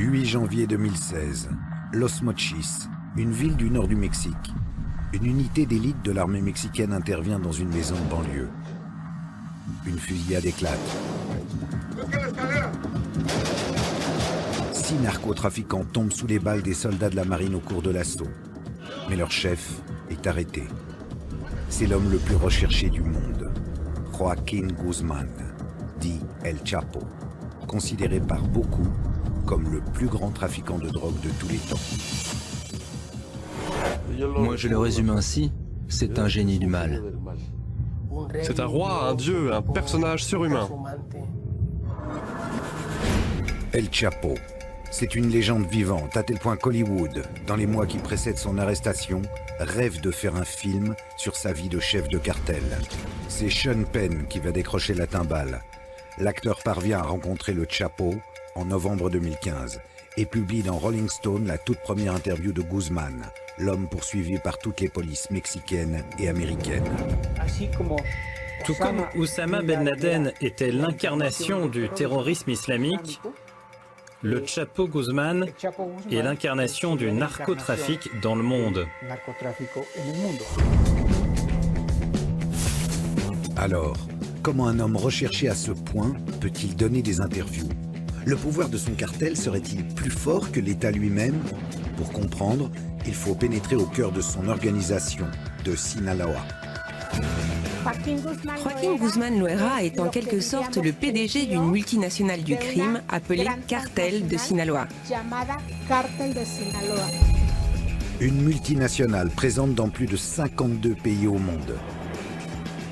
8 janvier 2016, Los Mochis, une ville du nord du Mexique. Une unité d'élite de l'armée mexicaine intervient dans une maison de banlieue. Une fusillade éclate. 6 narcotrafiquants tombent sous les balles des soldats de la marine au cours de l'assaut. Mais leur chef est arrêté. C'est l'homme le plus recherché du monde, Joaquín Guzmán, dit El Chapo, considéré par beaucoup comme le plus grand trafiquant de drogue de tous les temps. Moi je le résume ainsi, c'est un génie du mal. C'est un roi, un dieu, un personnage surhumain. El Chapo, c'est une légende vivante à tel point qu'Hollywood, dans les mois qui précèdent son arrestation, rêve de faire un film sur sa vie de chef de cartel. C'est Sean Penn qui va décrocher la timbale. L'acteur parvient à rencontrer le Chapo en novembre 2015 et publie dans Rolling Stone la toute première interview de Guzmán, l'homme poursuivi par toutes les polices mexicaines et américaines. Tout comme Oussama Ben Laden était l'incarnation du terrorisme islamique, le Chapo Guzmán est l'incarnation du narcotrafic dans le monde. Alors, comment un homme recherché à ce point peut-il donner des interviews? Le pouvoir de son cartel serait-il plus fort que l'État lui-même? Pour comprendre, il faut pénétrer au cœur de son organisation, de Sinaloa. Joaquín Guzmán Loera est en quelque sorte le PDG d'une multinationale du crime appelée Cartel de Sinaloa. Une multinationale présente dans plus de 52 pays au monde.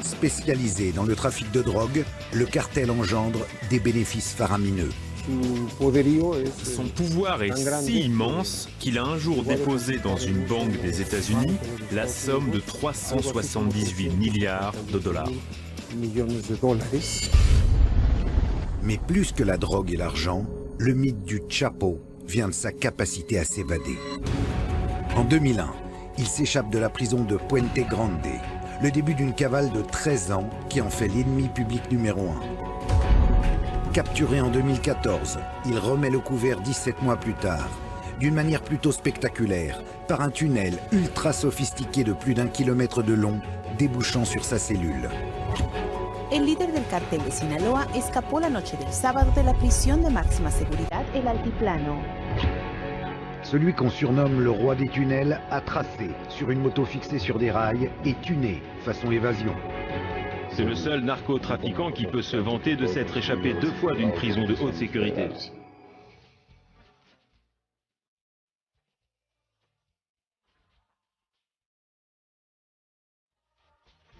Spécialisé dans le trafic de drogue, le cartel engendre des bénéfices faramineux. Son pouvoir est si immense qu'il a un jour déposé dans une banque des États-Unis la somme de 378 milliards de dollars. Mais plus que la drogue et l'argent, le mythe du Chapo vient de sa capacité à s'évader. En 2001, il s'échappe de la prison de Puente Grande, le début d'une cavale de 13 ans qui en fait l'ennemi public numéro 1. Capturé en 2014, il remet le couvert 17 mois plus tard, d'une manière plutôt spectaculaire, par un tunnel ultra sophistiqué de plus d'1 kilomètre de long, débouchant sur sa cellule. El líder del cartel de Sinaloa escapó la noche del sábado de la prisión de máxima seguridad El Altiplano. Celui qu'on surnomme le roi des tunnels a tracé sur une moto fixée sur des rails et tuné façon évasion. C'est le seul narcotrafiquant qui peut se vanter de s'être échappé 2 fois d'une prison de haute sécurité.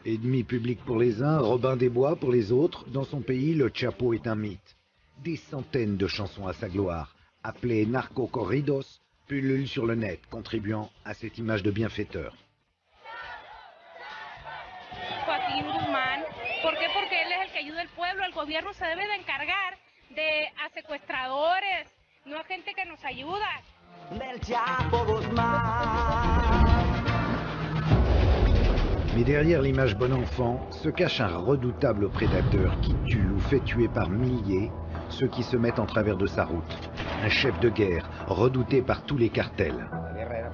Ennemi public pour les uns, Robin des Bois pour les autres, dans son pays, le Chapo est un mythe. Des centaines de chansons à sa gloire, appelées narco-corridos, pullulent sur le net, contribuant à cette image de bienfaiteur. Joaquín Guzmán. ¿Por qué? Porque él es el que ayuda al pueblo. El gobierno se debe de encargar a secuestradores, no a gente que nos ayuda. Del Chapo Guzmán. Mais derrière l'image bon enfant se cache un redoutable prédateur qui tue ou fait tuer par milliers ceux qui se mettent en travers de sa route. Un chef de guerre redouté par tous les cartels.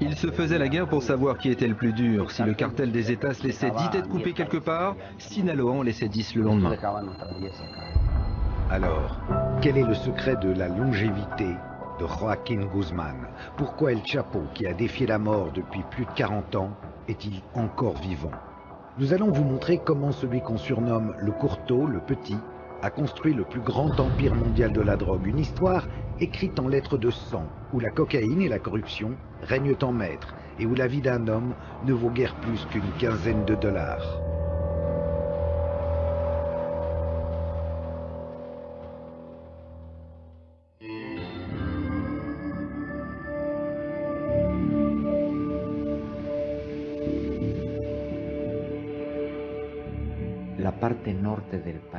Il se faisait la guerre pour savoir qui était le plus dur. Si le cartel des États se laissait 10 têtes coupées quelque part, Sinaloa en laissait 10 le lendemain. Alors, quel est le secret de la longévité de Joaquín Guzmán? Pourquoi El Chapo, qui a défié la mort depuis plus de 40 ans, est-il encore vivant? Nous allons vous montrer comment celui qu'on surnomme le Courteau, le Petit, a construit le plus grand empire mondial de la drogue. Une histoire écrite en lettres de sang, où la cocaïne et la corruption règnent en maître, et où la vie d'un homme ne vaut guère plus qu'une quinzaine de dollars.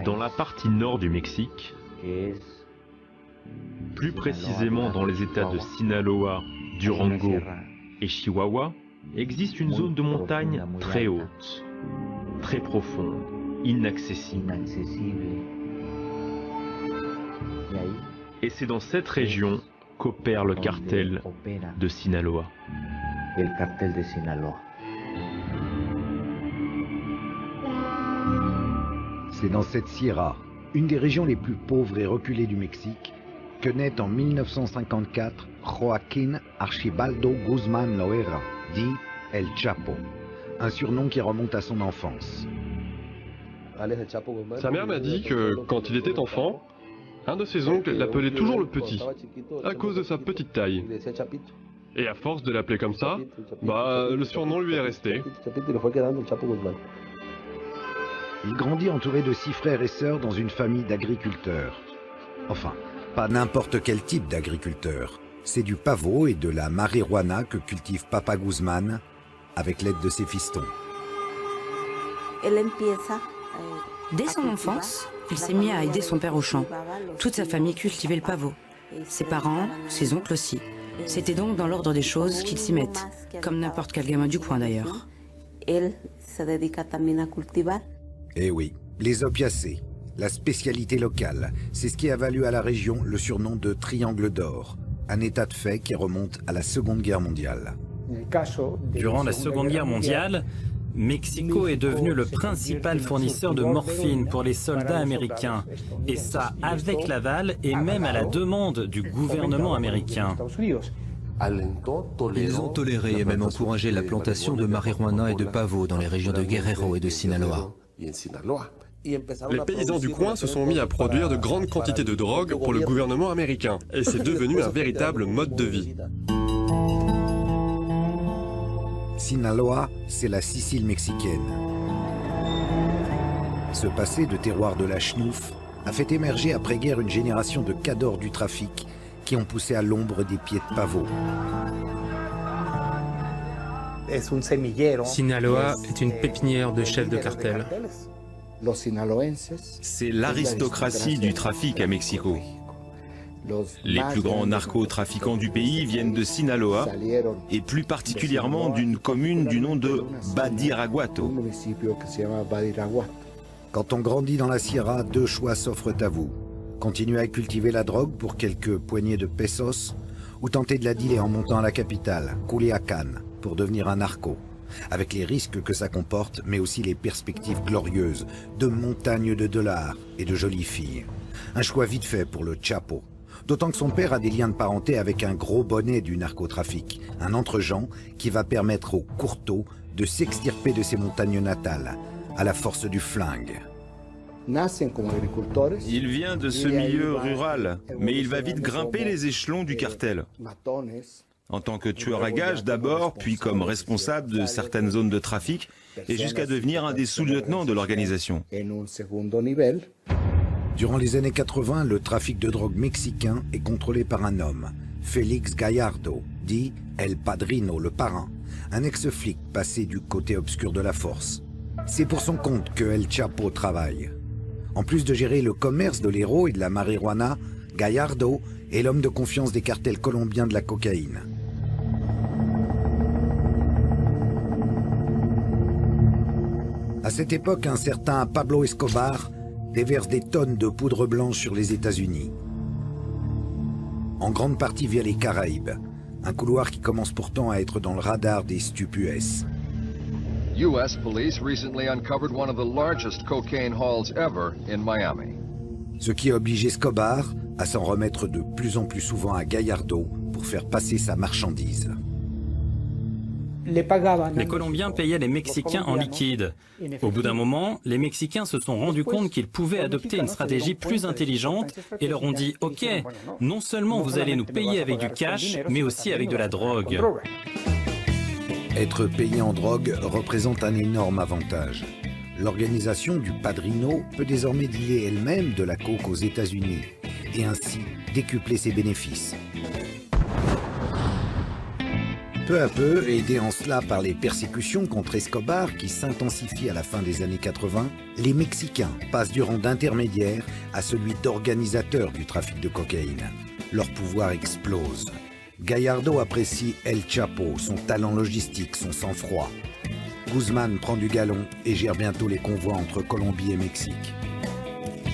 Dans la partie nord du Mexique, plus précisément dans les États de Sinaloa, Durango et Chihuahua, existe une zone de montagne très haute, très profonde, inaccessible. Et c'est dans cette région qu'opère le cartel de Sinaloa. C'est dans cette sierra, une des régions les plus pauvres et reculées du Mexique, que naît en 1954 Joaquín Archibaldo Guzmán Loera, dit El Chapo, un surnom qui remonte à son enfance. Sa mère m'a dit que, quand il était enfant, un de ses oncles l'appelait toujours le petit, à cause de sa petite taille. Et à force de l'appeler comme ça, le surnom lui est resté. Il grandit entouré de 6 frères et sœurs dans une famille d'agriculteurs. Enfin, pas n'importe quel type d'agriculteur. C'est du pavot et de la marijuana que cultive Papa Guzmán avec l'aide de ses fistons. Dès son enfance, il s'est mis à aider son père au champ. Toute sa famille cultivait le pavot. Ses parents, ses oncles aussi. C'était donc dans l'ordre des choses qu'ils s'y mettent, comme n'importe quel gamin du coin d'ailleurs. Eh oui, les opiacés, la spécialité locale, c'est ce qui a valu à la région le surnom de Triangle d'Or, un état de fait qui remonte à la Seconde Guerre mondiale. Durant la Seconde Guerre mondiale, Mexico est devenu le principal fournisseur de morphine pour les soldats américains, et ça avec l'aval et même à la demande du gouvernement américain. Ils ont toléré et même encouragé la plantation de marijuana et de pavot dans les régions de Guerrero et de Sinaloa. Les paysans du coin se sont mis à produire de grandes quantités de drogue pour le gouvernement américain, et c'est devenu un véritable mode de vie. Sinaloa, c'est la Sicile mexicaine. Ce passé de terroir de la chenouf a fait émerger après-guerre une génération de cadors du trafic qui ont poussé à l'ombre des pieds de pavot. Sinaloa est une pépinière de chefs de cartel. C'est l'aristocratie du trafic à Mexico. Les plus grands narcotrafiquants du pays viennent de Sinaloa et plus particulièrement d'une commune du nom de Badiraguato. Quand on grandit dans la Sierra, 2 choix s'offrent à vous. Continuer à cultiver la drogue pour quelques poignées de pesos ou tenter de la dealer en montant à la capitale, Culiacán, pour devenir un narco, avec les risques que ça comporte, mais aussi les perspectives glorieuses de montagnes de dollars et de jolies filles. Un choix vite fait pour le Chapo, d'autant que son père a des liens de parenté avec un gros bonnet du narcotrafic, un entre-gens qui va permettre aux courteaux de s'extirper de ses montagnes natales, à la force du flingue. Il vient de ce milieu rural, mais il va vite grimper les échelons du cartel. En tant que tueur à gages d'abord, puis comme responsable de certaines zones de trafic, et jusqu'à devenir un des sous-lieutenants de l'organisation. Durant les années 80, le trafic de drogue mexicain est contrôlé par un homme, Félix Gallardo, dit El Padrino, le parrain, un ex-flic passé du côté obscur de la force. C'est pour son compte que El Chapo travaille. En plus de gérer le commerce de l'héros et de la marijuana, Gallardo est l'homme de confiance des cartels colombiens de la cocaïne. À cette époque, un certain Pablo Escobar déverse des tonnes de poudre blanche sur les États-Unis. En grande partie via les Caraïbes, un couloir qui commence pourtant à être dans le radar des stupes. U.S. police recently uncovered one of the largest cocaine hauls ever in Miami. Ce qui a obligé Escobar à s'en remettre de plus en plus souvent à Gallardo pour faire passer sa marchandise. Les Colombiens payaient les Mexicains en liquide. Au bout d'un moment, les Mexicains se sont rendus compte qu'ils pouvaient adopter une stratégie plus intelligente et leur ont dit « Ok, non seulement vous allez nous payer avec du cash, mais aussi avec de la drogue. » Être payé en drogue représente un énorme avantage. L'organisation du Padrino peut désormais dealer elle-même de la coke aux États-Unis et ainsi décupler ses bénéfices. Peu à peu, aidés en cela par les persécutions contre Escobar qui s'intensifient à la fin des années 80, les Mexicains passent du rang d'intermédiaire à celui d'organisateur du trafic de cocaïne. Leur pouvoir explose. Gallardo apprécie El Chapo, son talent logistique, son sang-froid. Guzmán prend du galon et gère bientôt les convois entre Colombie et Mexique.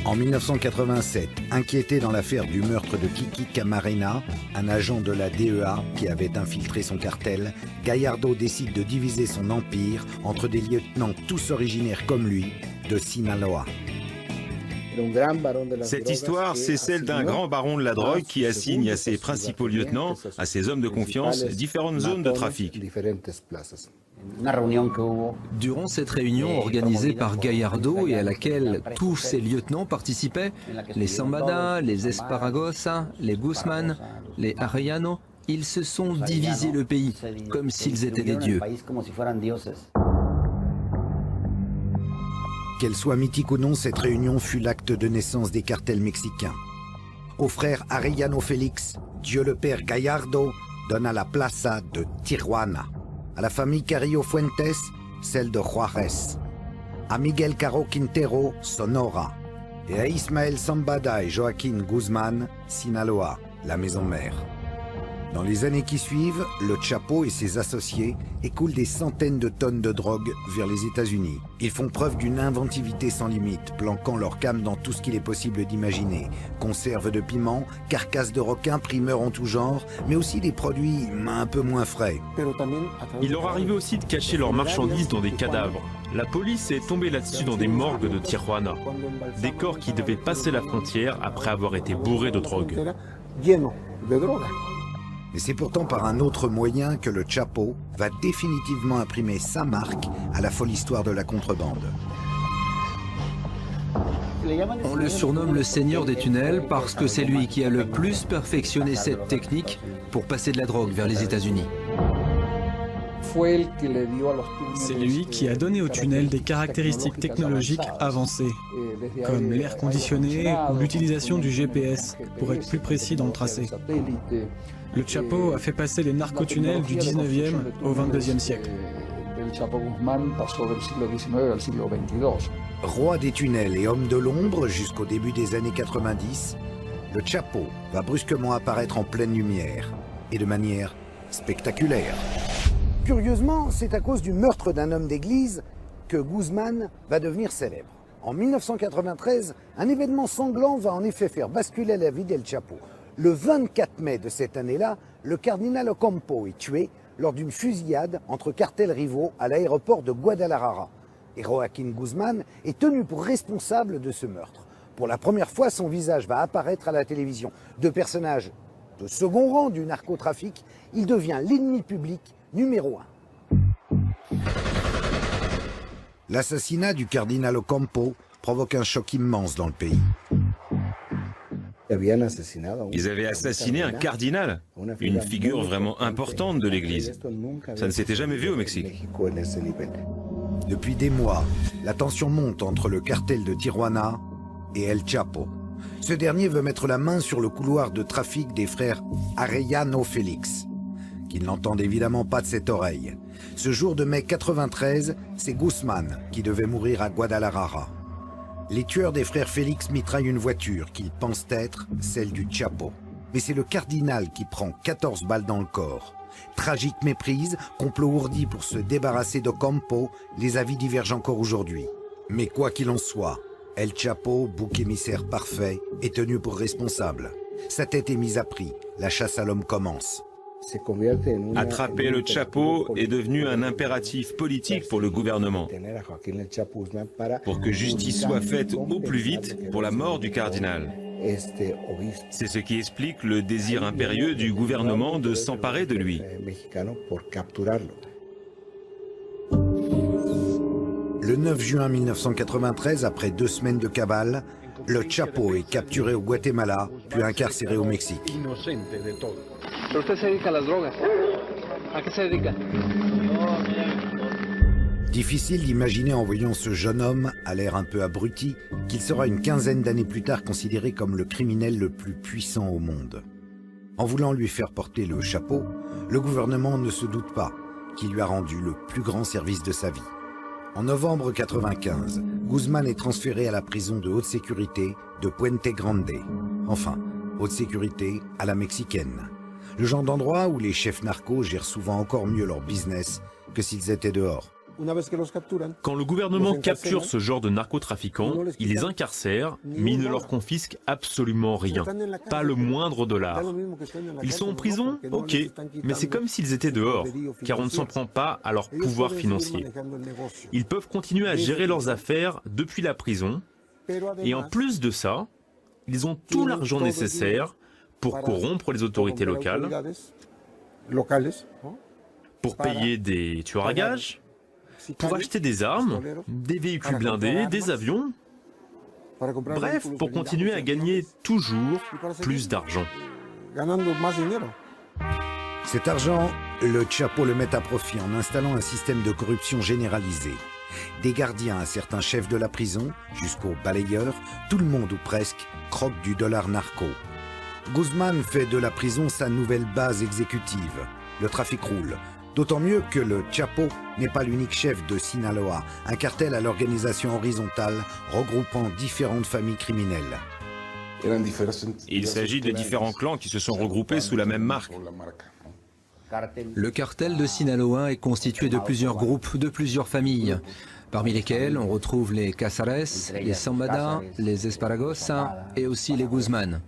En 1987, inquiété dans l'affaire du meurtre de Kiki Camarena, un agent de la DEA qui avait infiltré son cartel, Gallardo décide de diviser son empire entre des lieutenants tous originaires comme lui de Sinaloa. Cette histoire, c'est celle d'un grand baron de la drogue qui assigne à ses principaux lieutenants, à ses hommes de confiance, différentes zones de trafic. Durant cette réunion organisée par Gallardo et à laquelle tous ses lieutenants participaient, les Zambada, les Esparragosa, les Guzman, les Arellano, ils se sont divisés le pays comme s'ils étaient des dieux. Qu'elle soit mythique ou non, cette réunion fut l'acte de naissance des cartels mexicains. Au frère Arellano Félix, Dieu le Père Gallardo donna la plaza de Tijuana. À la famille Carrillo Fuentes, celle de Juárez. À Miguel Caro Quintero, Sonora. Et à Ismael Zambada et Joaquín Guzmán, Sinaloa, la maison mère. Dans les années qui suivent, le Chapo et ses associés écoulent des centaines de tonnes de drogue vers les États-Unis. Ils font preuve d'une inventivité sans limite, planquant leur cam dans tout ce qu'il est possible d'imaginer. Conserves de piment, carcasses de requins, primeurs en tout genre, mais aussi des produits un peu moins frais. Il leur arrivait aussi de cacher leurs marchandises dans des cadavres. La police est tombée là-dessus dans des morgues de Tijuana. Des corps qui devaient passer la frontière après avoir été bourrés de drogue. Mais c'est pourtant par un autre moyen que le Chapo va définitivement imprimer sa marque à la folle histoire de la contrebande. On le surnomme le seigneur des tunnels parce que c'est lui qui a le plus perfectionné cette technique pour passer de la drogue vers les États-Unis. C'est lui qui a donné aux tunnels des caractéristiques technologiques avancées, comme l'air conditionné ou l'utilisation du GPS pour être plus précis dans le tracé. Le Chapo a fait passer les narcotunnels du 19e au 22e siècle. Roi des tunnels et homme de l'ombre jusqu'au début des années 90, le Chapo va brusquement apparaître en pleine lumière et de manière spectaculaire. Curieusement, c'est à cause du meurtre d'un homme d'église que Guzmán va devenir célèbre. En 1993, un événement sanglant va en effet faire basculer la vie d'El Chapo. Le 24 mai de cette année-là, le cardinal Ocampo est tué lors d'une fusillade entre cartels rivaux à l'aéroport de Guadalajara. Et Joaquín Guzmán est tenu pour responsable de ce meurtre. Pour la première fois, son visage va apparaître à la télévision. De personnage de second rang du narcotrafic, il devient l'ennemi public numéro 1. L'assassinat du cardinal Ocampo provoque un choc immense dans le pays. Ils avaient assassiné un cardinal, une figure vraiment importante de l'Église. Ça ne s'était jamais vu au Mexique. Depuis des mois, la tension monte entre le cartel de Tijuana et El Chapo. Ce dernier veut mettre la main sur le couloir de trafic des frères Arellano Félix, qui n'entendent évidemment pas de cette oreille. Ce jour de mai 93, c'est Guzmán qui devait mourir à Guadalajara. Les tueurs des frères Félix mitraillent une voiture qu'ils pensent être celle du Chapo. Mais c'est le cardinal qui prend 14 balles dans le corps. Tragique méprise, complot ourdi pour se débarrasser d'Ocampo, les avis divergent encore aujourd'hui. Mais quoi qu'il en soit, El Chapo, bouc émissaire parfait, est tenu pour responsable. Sa tête est mise à prix, la chasse à l'homme commence. Attraper le Chapo est devenu un impératif politique pour le gouvernement, pour que justice soit faite au plus vite pour la mort du cardinal. C'est ce qui explique le désir impérieux du gouvernement de s'emparer de lui. Le 9 juin 1993, après 2 semaines de cavale, le Chapo est capturé au Guatemala, puis incarcéré au Mexique. Difficile d'imaginer en voyant ce jeune homme, à l'air un peu abruti, qu'il sera une quinzaine d'années plus tard considéré comme le criminel le plus puissant au monde. En voulant lui faire porter le chapeau, le gouvernement ne se doute pas qu'il lui a rendu le plus grand service de sa vie. En novembre 1995, Guzmán est transféré à la prison de haute sécurité de Puente Grande. Enfin, haute sécurité à la mexicaine. Le genre d'endroit où les chefs narcos gèrent souvent encore mieux leur business que s'ils étaient dehors. Quand le gouvernement capture ce genre de narcotrafiquants, il les incarcère, mais il ne leur confisque absolument rien, pas le moindre dollar. Ils sont en prison, ok, mais c'est comme s'ils étaient dehors, car on ne s'en prend pas à leur pouvoir financier. Ils peuvent continuer à gérer leurs affaires depuis la prison, et en plus de ça, ils ont tout l'argent nécessaire pour corrompre les autorités locales, pour payer des tueurs à gages, pour acheter des armes, des véhicules blindés, des avions, bref, pour continuer à gagner toujours plus d'argent. Cet argent, le Chapo le met à profit en installant un système de corruption généralisé. Des gardiens à certains chefs de la prison, jusqu'aux balayeurs, tout le monde ou presque croque du dollar narco. Guzmán fait de la prison sa nouvelle base exécutive. Le trafic roule. D'autant mieux que le Chapo n'est pas l'unique chef de Sinaloa, un cartel à l'organisation horizontale regroupant différentes familles criminelles. Il s'agit de différents clans qui se sont regroupés sous la même marque. Le cartel de Sinaloa est constitué de plusieurs groupes, de plusieurs familles, parmi lesquels on retrouve les Casares, les Zambada, les Esparagos et aussi les Guzmán.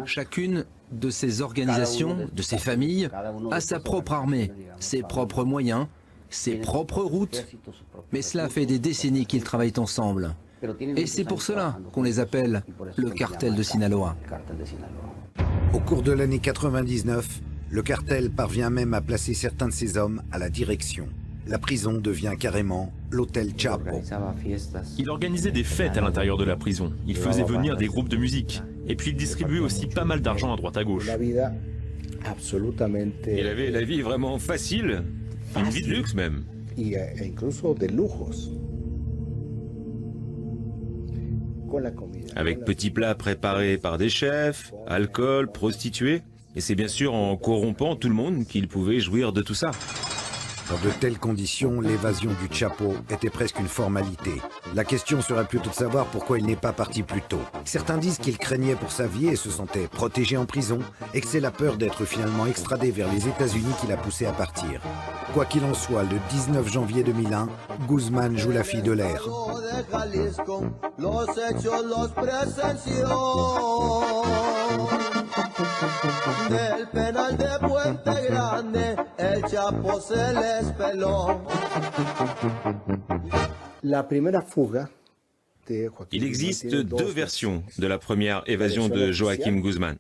Chacune de ces organisations, de ces familles, a sa propre armée, ses propres moyens, ses propres routes, mais cela fait des décennies qu'ils travaillent ensemble. Et c'est pour cela qu'on les appelle le cartel de Sinaloa. Au cours de l'année 99, le cartel parvient même à placer certains de ses hommes à la direction. La prison devient carrément l'hôtel Chapo. Il organisait des fêtes à l'intérieur de la prison. Il faisait venir des groupes de musique. Et puis il distribuait aussi pas mal d'argent à droite à gauche. Il avait la vie vraiment facile, une vie de luxe même. Avec petits plats préparés par des chefs, alcool, prostituées. Et c'est bien sûr en corrompant tout le monde qu'il pouvait jouir de tout ça. Dans de telles conditions, l'évasion du Chapo était presque une formalité. La question serait plutôt de savoir pourquoi il n'est pas parti plus tôt. Certains disent qu'il craignait pour sa vie et se sentait protégé en prison, et que c'est la peur d'être finalement extradé vers les États-Unis qui l'a poussé à partir. Quoi qu'il en soit, le 19 janvier 2001, Guzmán joue la fille de l'air. Del penal de Puente Grande, el Chapo se les peló. Il existe deux versions de la première évasion de Joaquim Guzmán.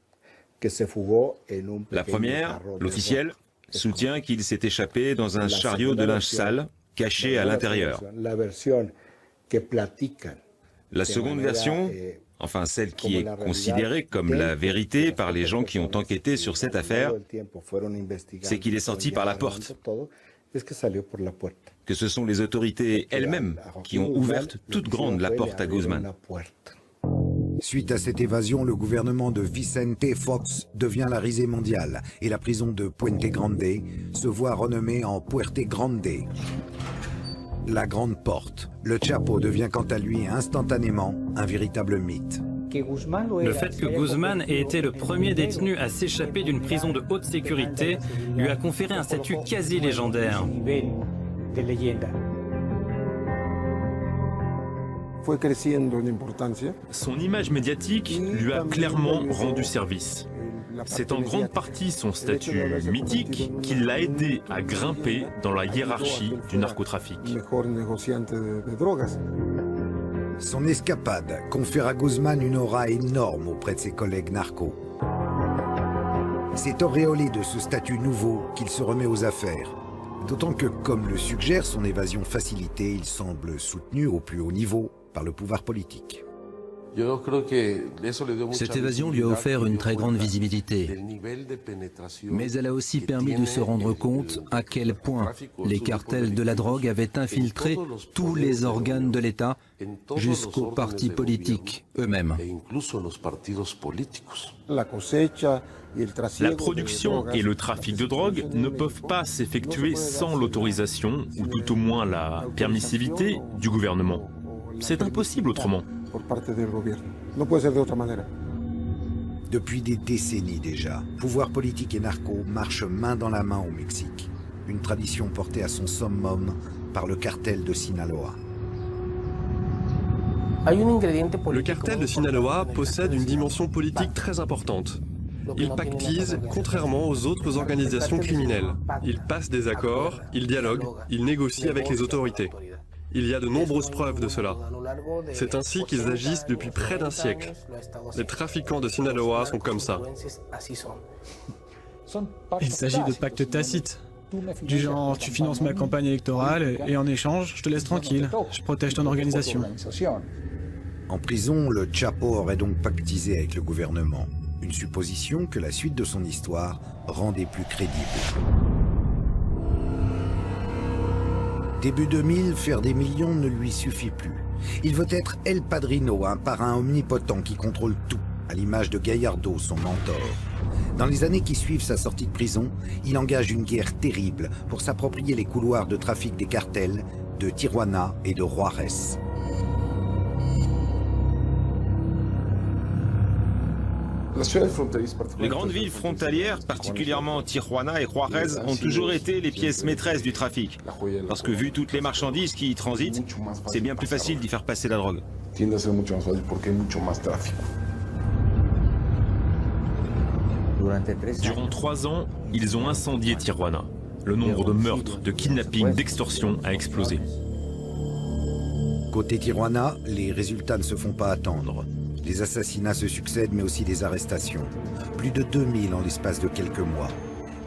La première, l'officielle, soutient qu'il s'est échappé dans un chariot de linge sale caché à l'intérieur. La seconde version, enfin celle qui est considérée comme la vérité par les gens qui ont enquêté sur cette affaire, c'est qu'il est sorti par la porte. Que ce sont les autorités elles-mêmes qui ont ouvert toute grande la porte à Guzmán. Suite à cette évasion, le gouvernement de Vicente Fox devient la risée mondiale et la prison de Puente Grande se voit renommée en Puerte Grande. La Grande Porte. Le Chapo devient quant à lui instantanément un véritable mythe. Le fait que Guzmán ait été le premier détenu à s'échapper d'une prison de haute sécurité lui a conféré un statut quasi légendaire. Son image médiatique lui a clairement rendu service. C'est en grande partie son statut mythique qui l'a aidé à grimper dans la hiérarchie du narcotrafic. Son escapade confère à Guzmán une aura énorme auprès de ses collègues narcos. C'est auréolé de ce statut nouveau qu'il se remet aux affaires. D'autant que, comme le suggère son évasion facilitée, il semble soutenu au plus haut niveau par le pouvoir politique. Cette évasion lui a offert une très grande visibilité, mais elle a aussi permis de se rendre compte à quel point les cartels de la drogue avaient infiltré tous les organes de l'État jusqu'aux partis politiques eux-mêmes. La production et le trafic de drogue ne peuvent pas s'effectuer sans l'autorisation, ou tout au moins la permissivité, du gouvernement. C'est impossible autrement. Depuis des décennies déjà, pouvoir politique et narco marchent main dans la main au Mexique. une tradition portée à son summum par le cartel de Sinaloa. Le cartel de Sinaloa possède une dimension politique très importante. Il pactise contrairement aux autres organisations criminelles. Il passe des accords, il dialogue, il négocie avec les autorités. Il y a de nombreuses preuves de cela. C'est ainsi qu'ils agissent depuis près d'un siècle. Les trafiquants de Sinaloa sont comme ça. Il s'agit de pactes tacites. Du genre, tu finances ma campagne électorale et en échange, je te laisse tranquille. Je protège ton organisation. En prison, le Chapo aurait donc pactisé avec le gouvernement. Une supposition que la suite de son histoire rendait plus crédible. Début 2000, faire des millions ne lui suffit plus. Il veut être El Padrino, un parrain omnipotent qui contrôle tout, à l'image de Gallardo, son mentor. Dans les années qui suivent sa sortie de prison, il engage une guerre terrible pour s'approprier les couloirs de trafic des cartels de Tijuana et de Juárez. Les grandes villes frontalières, particulièrement Tijuana et Juárez, ont toujours été les pièces maîtresses du trafic. Parce que vu toutes les marchandises qui y transitent, c'est bien plus facile d'y faire passer la drogue. Durant 3 ans, ils ont incendié Tijuana. Le nombre de meurtres, de kidnappings, d'extorsions a explosé. Côté Tijuana, les résultats ne se font pas attendre. Les assassinats se succèdent, mais aussi des arrestations. Plus de 2000 en l'espace de quelques mois.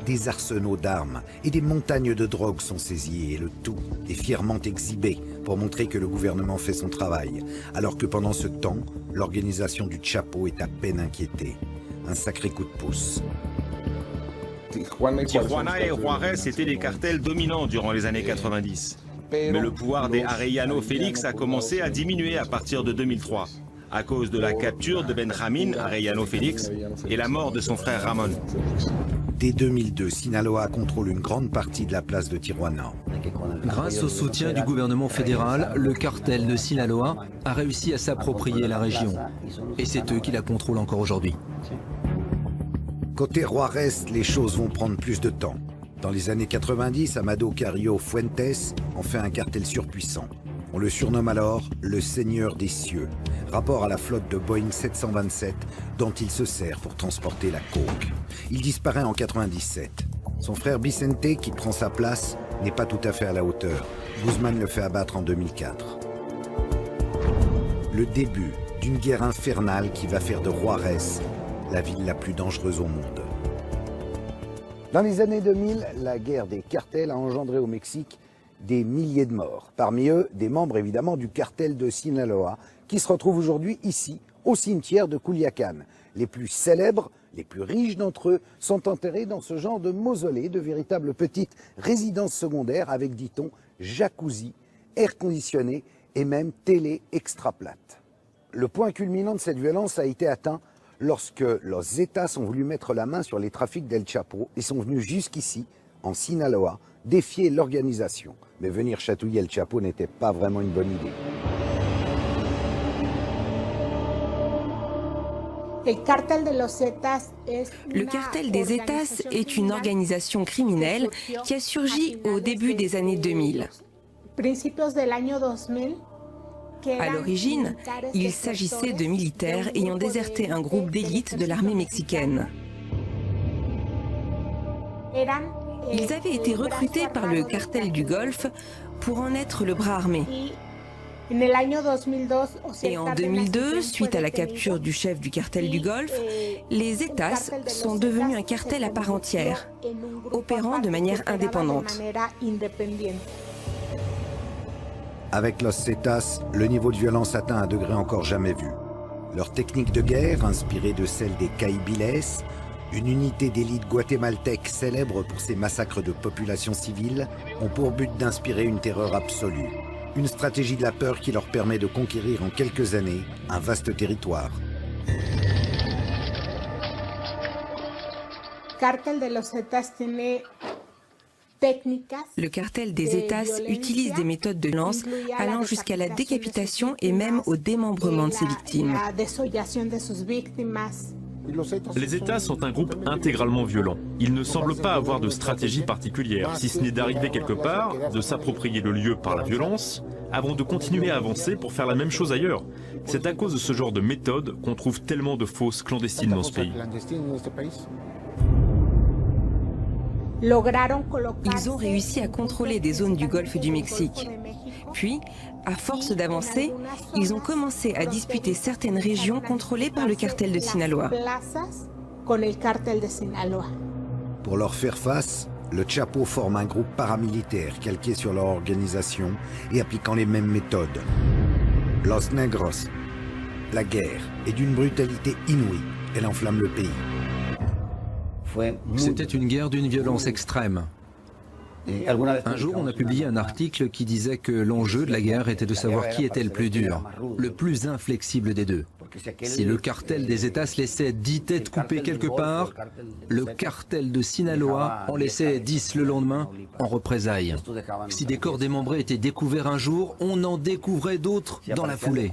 Des arsenaux d'armes et des montagnes de drogue sont saisis, et le tout est fièrement exhibé pour montrer que le gouvernement fait son travail, alors que pendant ce temps, l'organisation du Chapo est à peine inquiétée. Un sacré coup de pouce. Tijuana et Juárez étaient les cartels dominants durant les années 90. Mais le pouvoir des Arellano Félix a commencé à diminuer à partir de 2003. À cause de la capture de Benjamín Arellano Félix et la mort de son frère Ramón. Dès 2002, Sinaloa contrôle une grande partie de la place de Tijuana. Grâce au soutien du gouvernement fédéral, le cartel de Sinaloa a réussi à s'approprier la région. Et c'est eux qui la contrôlent encore aujourd'hui. Côté Juárez, les choses vont prendre plus de temps. Dans les années 90, Amado Carrillo Fuentes en fait un cartel surpuissant. On le surnomme alors le Seigneur des cieux, rapport à la flotte de Boeing 727 dont il se sert pour transporter la coke. Il disparaît en 97. Son frère Vicente, qui prend sa place, n'est pas tout à fait à la hauteur. Guzmán le fait abattre en 2004. Le début d'une guerre infernale qui va faire de Juárez la ville la plus dangereuse au monde. Dans les années 2000, la guerre des cartels a engendré au Mexique des milliers de morts. Parmi eux, des membres évidemment du cartel de Sinaloa, qui se retrouvent aujourd'hui ici, au cimetière de Culiacán. Les plus célèbres, les plus riches d'entre eux, sont enterrés dans ce genre de mausolée, de véritables petites résidences secondaires avec, dit-on, jacuzzi, air conditionné et même télé extra plate. Le point culminant de cette violence a été atteint lorsque los Zetas ont voulu mettre la main sur les trafics d'El Chapo et sont venus jusqu'ici, en Sinaloa, défier l'organisation. Mais venir chatouiller El Chapo n'était pas vraiment une bonne idée. Le cartel des Zetas est une organisation criminelle qui a surgi au début des années 2000. À l'origine, il s'agissait de militaires ayant déserté un groupe d'élite de l'armée mexicaine. Ils avaient été recrutés par le cartel du Golfe pour en être le bras armé. Et en 2002, suite à la capture du chef du cartel du Golfe, les Zetas sont devenus un cartel à part entière, opérant de manière indépendante. Avec los Zetas, le niveau de violence atteint un degré encore jamais vu. Leur technique de guerre, inspirée de celle des Caibiles, une unité d'élite guatémaltèque célèbre pour ses massacres de populations civiles, ont pour but d'inspirer une terreur absolue. Une stratégie de la peur qui leur permet de conquérir en quelques années un vaste territoire. Le cartel des Zetas utilise des méthodes de violence allant jusqu'à la décapitation et même au démembrement de ses victimes. Les États sont un groupe intégralement violent. Ils ne semblent pas avoir de stratégie particulière, si ce n'est d'arriver quelque part, de s'approprier le lieu par la violence, avant de continuer à avancer pour faire la même chose ailleurs. C'est à cause de ce genre de méthode qu'on trouve tellement de fosses clandestines dans ce pays. Ils ont réussi à contrôler des zones du golfe du Mexique. Puis, à force d'avancer, ils ont commencé à disputer certaines régions contrôlées par le cartel de Sinaloa. Pour leur faire face, le Chapo forme un groupe paramilitaire calqué sur leur organisation et appliquant les mêmes méthodes. Los Negros. La guerre est d'une brutalité inouïe. Elle enflamme le pays. C'était une guerre d'une violence extrême. Un jour, on a publié un article qui disait que l'enjeu de la guerre était de savoir qui était le plus dur, le plus inflexible des deux. Si le cartel des États laissait 10 têtes coupées quelque part, le cartel de Sinaloa en laissait 10 le lendemain en représailles. Si des corps démembrés étaient découverts un jour, on en découvrait d'autres dans la foulée.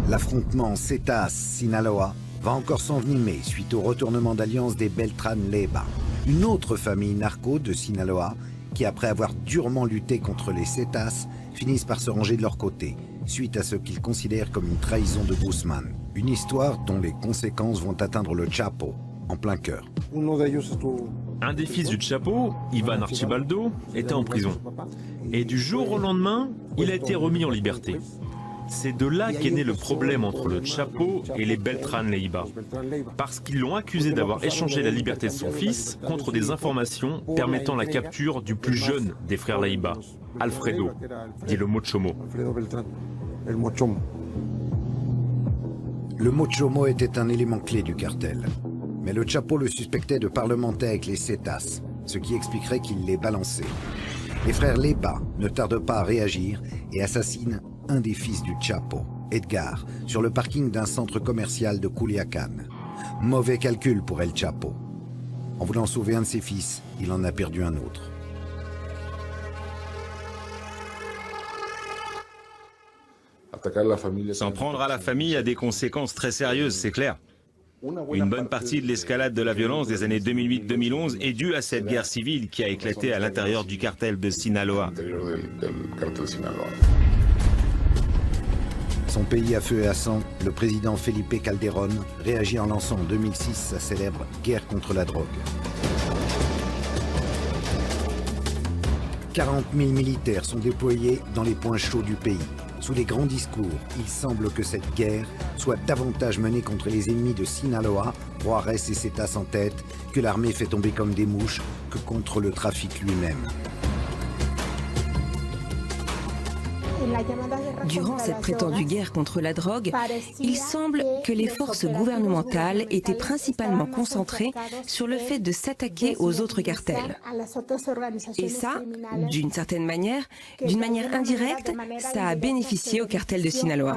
L'affrontement Zetas-Sinaloa va encore s'envenimer suite au retournement d'alliance des Beltran Leyva, une autre famille narco de Sinaloa qui, après avoir durement lutté contre les Zetas, finissent par se ranger de leur côté, suite à ce qu'ils considèrent comme une trahison de Guzman. Une histoire dont les conséquences vont atteindre le Chapo en plein cœur. Un des fils du Chapo, Ivan Archibaldo, était en prison. Et du jour au lendemain, il a été remis en liberté. C'est de là qu'est né le problème entre le Chapo et les Beltran Leyva, parce qu'ils l'ont accusé d'avoir échangé la liberté de son fils contre des informations permettant la capture du plus jeune des frères Leyva, Alfredo, dit le Mochomo. Le Mochomo était un élément clé du cartel, mais le Chapo le suspectait de parlementer avec les Zetas, ce qui expliquerait qu'il les balançait. Les frères Leyva ne tardent pas à réagir et assassinent un des fils du Chapo, Edgar, sur le parking d'un centre commercial de Culiacán. Mauvais calcul pour El Chapo. En voulant sauver un de ses fils, il en a perdu un autre. S'en prendre à la famille a des conséquences très sérieuses, c'est clair. Une bonne partie de l'escalade de la violence des années 2008-2011 est due à cette guerre civile qui a éclaté à l'intérieur du cartel de Sinaloa. Son pays à feu et à sang, le président Felipe Calderón réagit en lançant en 2006 sa célèbre guerre contre la drogue. 40 000 militaires sont déployés dans les points chauds du pays. Sous les grands discours, il semble que cette guerre soit davantage menée contre les ennemis de Sinaloa, Juarez et Zetas en tête, que l'armée fait tomber comme des mouches, que contre le trafic lui-même. Durant cette prétendue guerre contre la drogue, il semble que les forces gouvernementales étaient principalement concentrées sur le fait de s'attaquer aux autres cartels. Et ça, d'une certaine manière, d'une manière indirecte, ça a bénéficié au cartel de Sinaloa.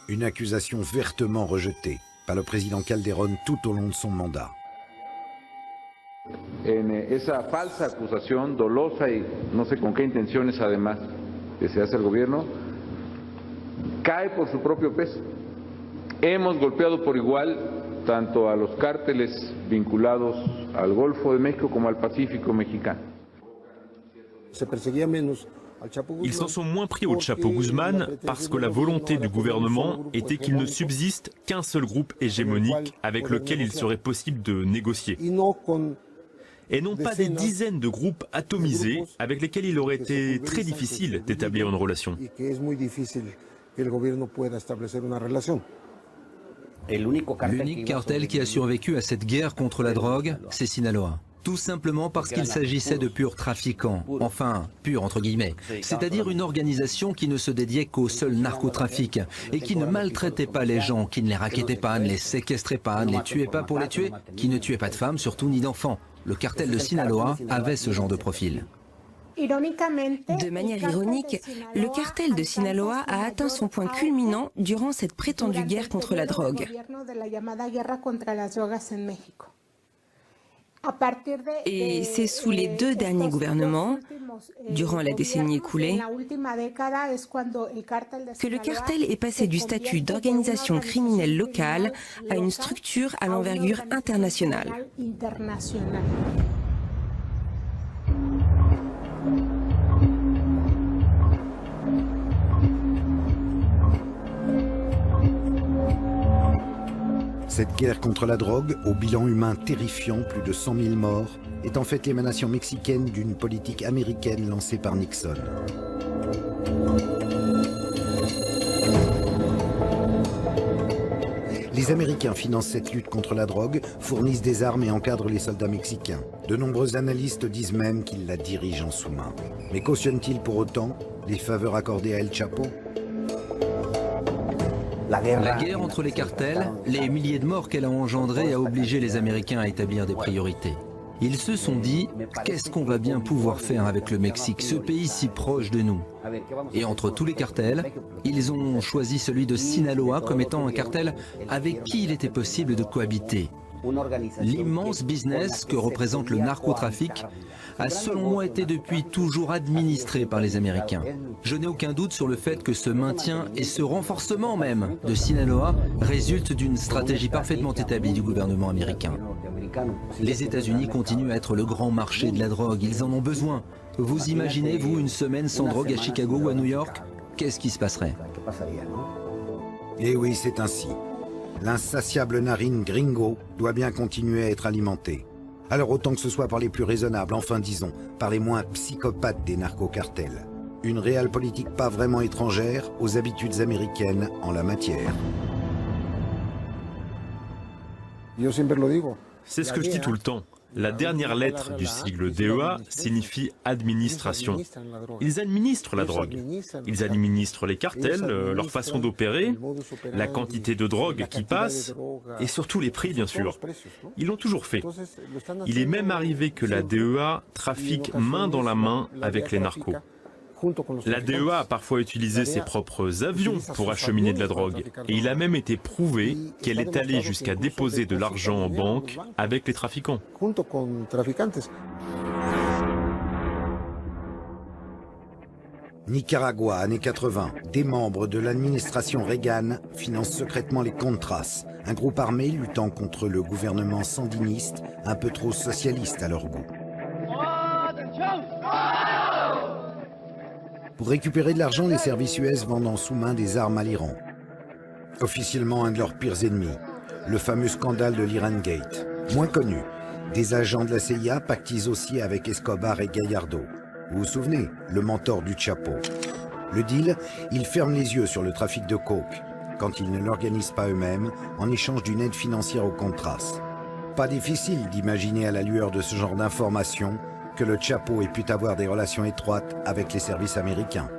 Une accusation vertement rejetée par le président Calderón tout au long de son mandat. En esa falsa acusación dolosa y no sé con qué intenciones además que se hace el gobierno, cae por su propio peso. Hemos golpeado por igual tanto a los cárteles vinculados al Golfo de México como al Pacífico mexicano. Ils s'en sont moins pris au Chapo Guzman parce que la volonté du gouvernement était qu'il ne subsiste qu'un seul groupe hégémonique avec lequel il serait possible de négocier. Et non pas des dizaines de groupes atomisés avec lesquels il aurait été très difficile d'établir une relation. L'unique cartel qui a survécu à cette guerre contre la drogue, c'est Sinaloa. Tout simplement parce qu'il s'agissait de purs trafiquants, enfin, purs entre guillemets, c'est-à-dire une organisation qui ne se dédiait qu'au seul narcotrafic et qui ne maltraitait pas les gens, qui ne les rackettait pas, ne les séquestrait pas, ne les tuait pas pour les tuer, qui ne tuait pas de femmes, surtout ni d'enfants. Le cartel de Sinaloa avait ce genre de profil. De manière ironique, le cartel de Sinaloa a atteint son point culminant durant cette prétendue guerre contre la drogue. Et c'est sous les 2 derniers gouvernements, durant la décennie écoulée, que le cartel est passé du statut d'organisation criminelle locale à une structure à l'envergure internationale. Cette guerre contre la drogue, au bilan humain terrifiant, plus de 100 000 morts, est en fait l'émanation mexicaine d'une politique américaine lancée par Nixon. Les Américains financent cette lutte contre la drogue, fournissent des armes et encadrent les soldats mexicains. De nombreux analystes disent même qu'ils la dirigent en sous-main. Mais cautionnent-ils pour autant les faveurs accordées à El Chapo ? La guerre entre les cartels, les milliers de morts qu'elle a engendrés a obligé les Américains à établir des priorités. Ils se sont dit, qu'est-ce qu'on va bien pouvoir faire avec le Mexique, ce pays si proche de nous? Et entre tous les cartels, ils ont choisi celui de Sinaloa comme étant un cartel avec qui il était possible de cohabiter. L'immense business que représente le narcotrafic a selon moi été depuis toujours administré par les Américains. Je n'ai aucun doute sur le fait que ce maintien et ce renforcement même de Sinaloa résultent d'une stratégie parfaitement établie du gouvernement américain. Les États-Unis continuent à être le grand marché de la drogue, ils en ont besoin. Vous imaginez, vous, une semaine sans drogue à Chicago ou à New York? Qu'est-ce qui se passerait? Eh oui, c'est ainsi. L'insatiable narine gringo doit bien continuer à être alimentée. Alors autant que ce soit par les plus raisonnables, enfin disons, par les moins psychopathes des narcocartels. Une réelle politique pas vraiment étrangère aux habitudes américaines en la matière. C'est ce que je dis tout le temps. La dernière lettre du sigle DEA signifie administration. Ils administrent la drogue. Ils administrent les cartels, leur façon d'opérer, la quantité de drogue qui passe et surtout les prix, bien sûr. Ils l'ont toujours fait. Il est même arrivé que la DEA trafique main dans la main avec les narcos. La DEA a parfois utilisé ses propres avions pour acheminer de la drogue et il a même été prouvé qu'elle est allée jusqu'à déposer de l'argent en banque avec les trafiquants. Nicaragua, années 80, des membres de l'administration Reagan financent secrètement les Contras, un groupe armé luttant contre le gouvernement sandiniste, un peu trop socialiste à leur goût. Pour récupérer de l'argent, les services US vendent en sous-main des armes à l'Iran. Officiellement un de leurs pires ennemis, le fameux scandale de l'Iran Gate. Moins connu, des agents de la CIA pactisent aussi avec Escobar et Gallardo. Vous vous souvenez, le mentor du Chapo. Le deal, ils ferment les yeux sur le trafic de coke, quand ils ne l'organisent pas eux-mêmes, en échange d'une aide financière aux Contras. Pas difficile d'imaginer à la lueur de ce genre d'informations que le Chapo ait pu avoir des relations étroites avec les services américains.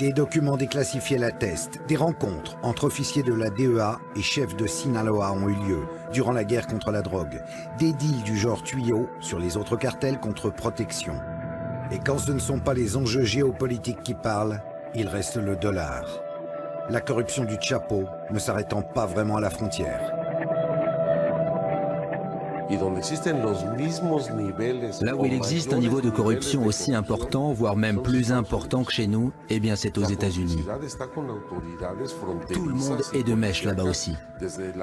Des documents déclassifiés l'attestent, des rencontres entre officiers de la DEA et chefs de Sinaloa ont eu lieu durant la guerre contre la drogue, des deals du genre tuyau sur les autres cartels contre protection. Et quand ce ne sont pas les enjeux géopolitiques qui parlent, il reste le dollar. La corruption du Chapo ne s'arrêtant pas vraiment à la frontière. Là où il existe un niveau de corruption aussi important, voire même plus important que chez nous, eh bien c'est aux États-Unis. Tout le monde est de mèche là-bas aussi.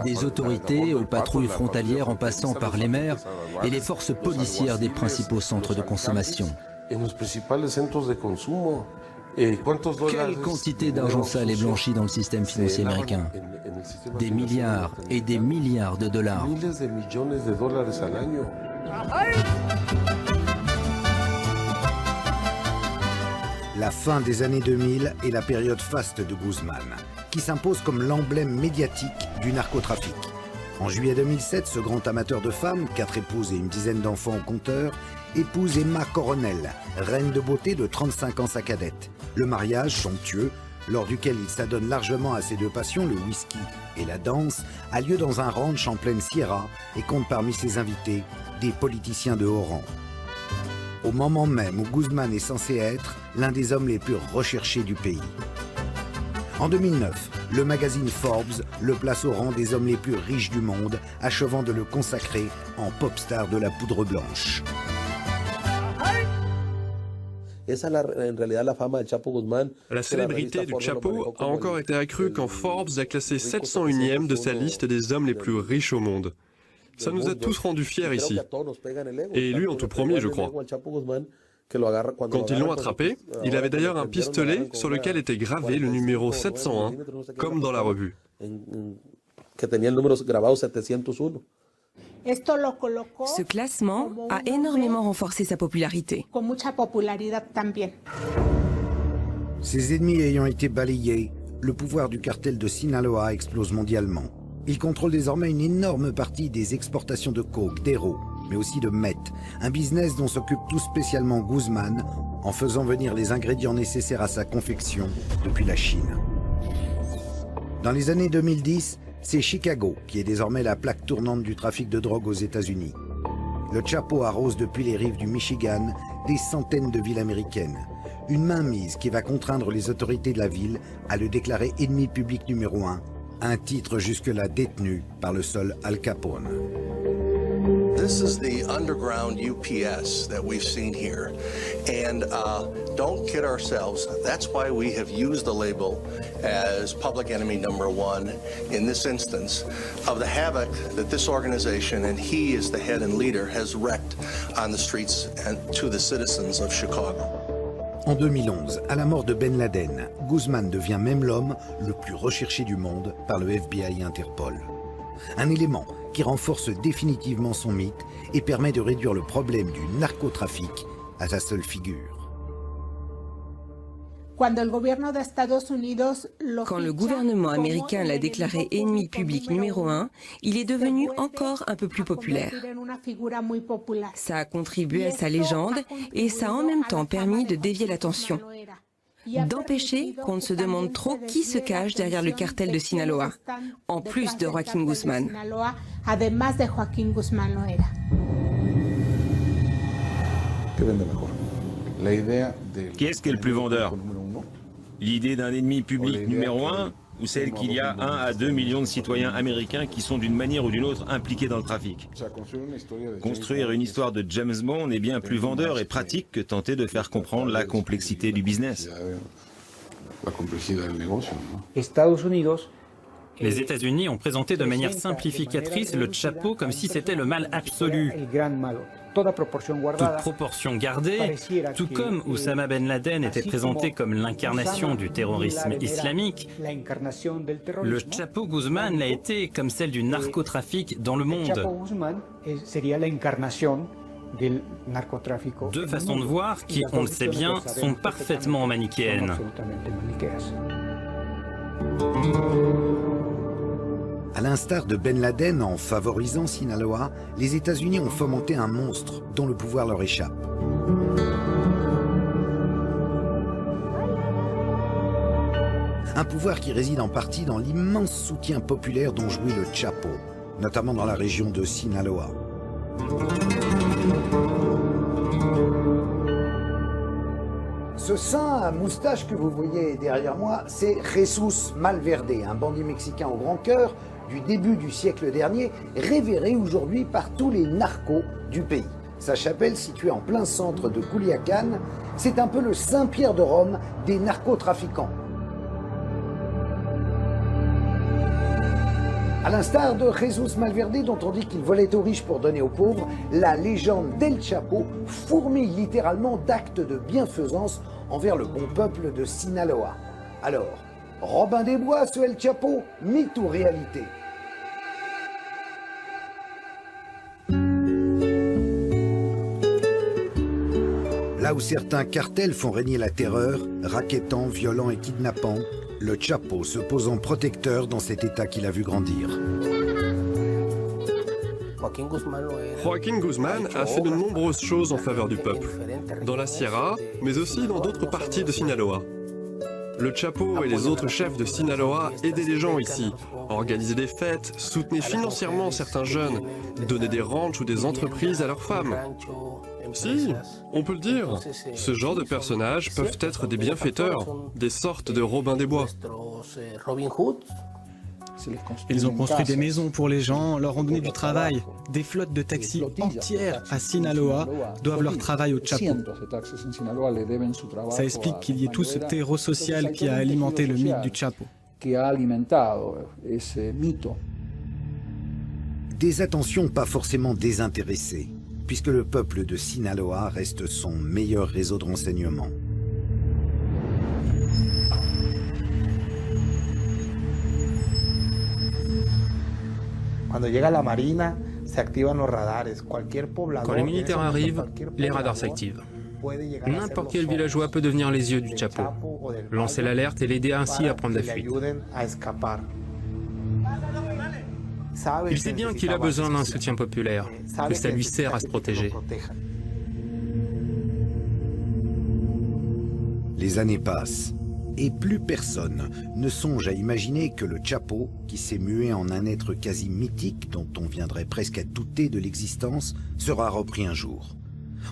Des autorités aux patrouilles frontalières en passant par les maires et les forces policières des principaux centres de consommation. Quelle quantité d'argent sale est blanchi dans le système financier américain? Des milliards et des milliards de dollars. La fin des années 2000 est la période faste de Guzman, qui s'impose comme l'emblème médiatique du narcotrafic. En juillet 2007, ce grand amateur de femmes, 4 épouses et une dizaine d'enfants au compteur, épouse Emma Coronel, reine de beauté de 35 ans sa cadette. Le mariage, somptueux, lors duquel il s'adonne largement à ses 2 passions, le whisky et la danse, a lieu dans un ranch en pleine Sierra et compte parmi ses invités des politiciens de haut rang. Au moment même où Guzman est censé être l'un des hommes les plus recherchés du pays. En 2009, le magazine Forbes le place au rang des hommes les plus riches du monde, achevant de le consacrer en pop star de la poudre blanche. La célébrité du Chapo a encore été accrue quand Forbes l'a classé 701e de sa liste des hommes les plus riches au monde. Ça nous a tous rendus fiers ici. Et lui en tout premier, je crois. Quand ils l'ont attrapé, il avait d'ailleurs un pistolet sur lequel était gravé le numéro 701, comme dans la revue. Ce classement a énormément renforcé sa popularité. Ses ennemis ayant été balayés, le pouvoir du cartel de Sinaloa explose mondialement. Il contrôle désormais une énorme partie des exportations de coke, d'héros, mais aussi de meth, un business dont s'occupe tout spécialement Guzman, en faisant venir les ingrédients nécessaires à sa confection depuis la Chine. Dans les années 2010, c'est Chicago qui est désormais la plaque tournante du trafic de drogue aux États-Unis. Le Chapo arrose depuis les rives du Michigan des centaines de villes américaines. Une mainmise qui va contraindre les autorités de la ville à le déclarer ennemi public numéro 1, un titre jusque-là détenu par le seul Al Capone. This is the underground UPS that we've seen here. And don't kid ourselves, that's why we have used the label as public enemy #1 in this instance of the havoc that this organization, and he is the head and leader, has wreaked on the streets and to the citizens of Chicago. En 2011, à la mort de Ben Laden, Guzman devient même l'homme le plus recherché du monde par le FBI et Interpol. Un élément qui renforce définitivement son mythe et permet de réduire le problème du narcotrafic à sa seule figure. Quand le gouvernement américain l'a déclaré ennemi public numéro 1, il est devenu encore un peu plus populaire. Ça a contribué à sa légende et ça a en même temps permis de dévier l'attention, d'empêcher qu'on ne se demande trop qui se cache derrière le cartel de Sinaloa, en plus de Joaquín Guzmán. Qui est-ce qui est le plus vendeur? L'idée d'un ennemi public numéro 1 ou celle qu'il y a 1 à 2 millions de citoyens américains qui sont d'une manière ou d'une autre impliqués dans le trafic? Construire une histoire de James Bond est bien plus vendeur et pratique que tenter de faire comprendre la complexité du business. Les États-Unis ont présenté de manière simplificatrice le Chapo comme si c'était le mal absolu. Toute proportion gardée, tout comme Oussama Ben Laden était présenté comme l'incarnation du terrorisme islamique, le Chapo Guzmán l'a été comme celle du narcotrafic dans le monde. Deux façons de voir qui, on le sait bien, sont parfaitement manichéennes. À l'instar de Ben Laden, en favorisant Sinaloa, les États-Unis ont fomenté un monstre dont le pouvoir leur échappe. Un pouvoir qui réside en partie dans l'immense soutien populaire dont jouit le Chapo, notamment dans la région de Sinaloa. Ce saint à moustache que vous voyez derrière moi, c'est Jesús Malverde, un bandit mexicain au grand cœur du début du siècle dernier, révéré aujourd'hui par tous les narcos du pays. Sa chapelle, située en plein centre de Culiacán, c'est un peu le Saint-Pierre de Rome des narcotrafiquants. À l'instar de Jesús Malverde, dont on dit qu'il volait aux riches pour donner aux pauvres, la légende d'El Chapo fourmille littéralement d'actes de bienfaisance envers le bon peuple de Sinaloa. Alors, Robin des Bois, ce El Chapo, mythe ou réalité? Là où certains cartels font régner la terreur, rackettant, violant et kidnappant, le Chapo se pose en protecteur dans cet état qu'il a vu grandir. Joaquín Guzmán a fait de nombreuses choses en faveur du peuple, dans la Sierra, mais aussi dans d'autres parties de Sinaloa. Le Chapo et les autres chefs de Sinaloa aidaient les gens ici, organisaient des fêtes, soutenaient financièrement certains jeunes, donnaient des ranchs ou des entreprises à leurs femmes. Si, on peut le dire. Ce genre de personnages peuvent être des bienfaiteurs, des sortes de Robin des Bois. Ils ont construit des maisons pour les gens, leur ont donné du travail. Des flottes de taxis entières à Sinaloa doivent leur travail au Chapo. Ça explique qu'il y ait tout ce terreau social qui a alimenté le mythe du Chapo. Des attentions pas forcément désintéressées, puisque le peuple de Sinaloa reste son meilleur réseau de renseignement. Quand les militaires arrivent, les radars s'activent. N'importe quel villageois peut devenir les yeux du Chapo, lancer l'alerte et l'aider ainsi à prendre la fuite. Il sait bien qu'il a besoin d'un soutien populaire, que ça lui sert à se protéger. Les années passent, et plus personne ne songe à imaginer que le Chapo, qui s'est mué en un être quasi mythique dont on viendrait presque à douter de l'existence, sera repris un jour.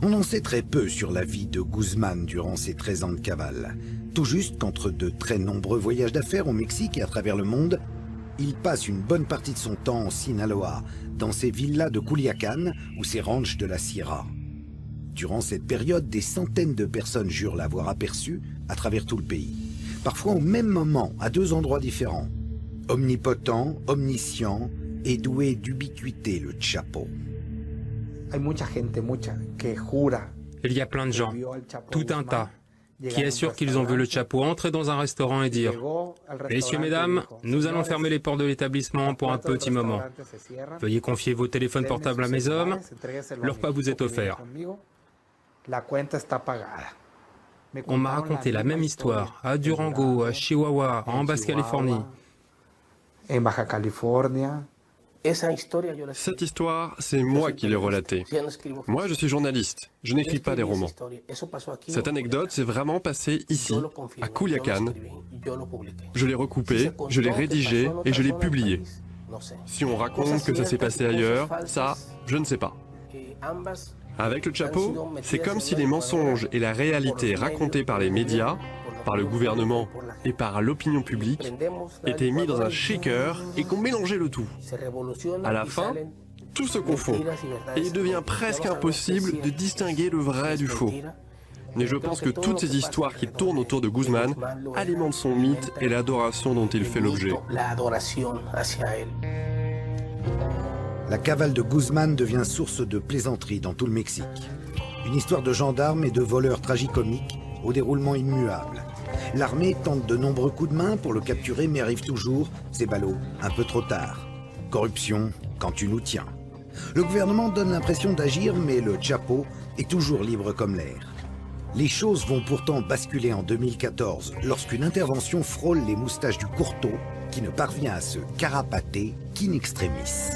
On en sait très peu sur la vie de Guzman durant ses 13 ans de cavale. Tout juste qu'entre de très nombreux voyages d'affaires au Mexique et à travers le monde, il passe une bonne partie de son temps en Sinaloa, dans ses villas de Culiacán ou ses ranchs de la Sierra. Durant cette période, des centaines de personnes jurent l'avoir aperçu à travers tout le pays. Parfois au même moment, à 2 endroits différents. Omnipotent, omniscient et doué d'ubiquité, le Chapo. Il y a plein de gens, tout un tas, qui assurent qu'ils ont vu le Chapo entrer dans un restaurant et dire « Messieurs, mesdames, nous allons fermer les portes de l'établissement pour un petit moment. Veuillez confier vos téléphones portables à mes hommes, leur repas vous est offert. » On m'a raconté la même histoire à Durango, à Chihuahua, en Basse-Californie. Cette histoire, c'est moi qui l'ai relatée. Moi, je suis journaliste, je n'écris pas des romans. Cette anecdote s'est vraiment passée ici, à Culiacán. Je l'ai recoupée, je l'ai rédigée et je l'ai publiée. Si on raconte que ça s'est passé ailleurs, ça, je ne sais pas. Avec le Chapo, c'est comme si les mensonges et la réalité racontée par les médias, par le gouvernement et par l'opinion publique étaient mis dans un shaker et qu'on mélangeait le tout. À la fin, tout se confond et il devient presque impossible de distinguer le vrai du faux. Mais je pense que toutes ces histoires qui tournent autour de Guzman alimentent son mythe et l'adoration dont il fait l'objet. La cavale de Guzman devient source de plaisanteries dans tout le Mexique. Une histoire de gendarmes et de voleurs tragicomiques au déroulement immuable. L'armée tente de nombreux coups de main pour le capturer mais arrive toujours, ces ballots, un peu trop tard. Corruption, quand tu nous tiens. Le gouvernement donne l'impression d'agir mais le Chapo est toujours libre comme l'air. Les choses vont pourtant basculer en 2014 lorsqu'une intervention frôle les moustaches du courteau qui ne parvient à se carapater qu'in extremis.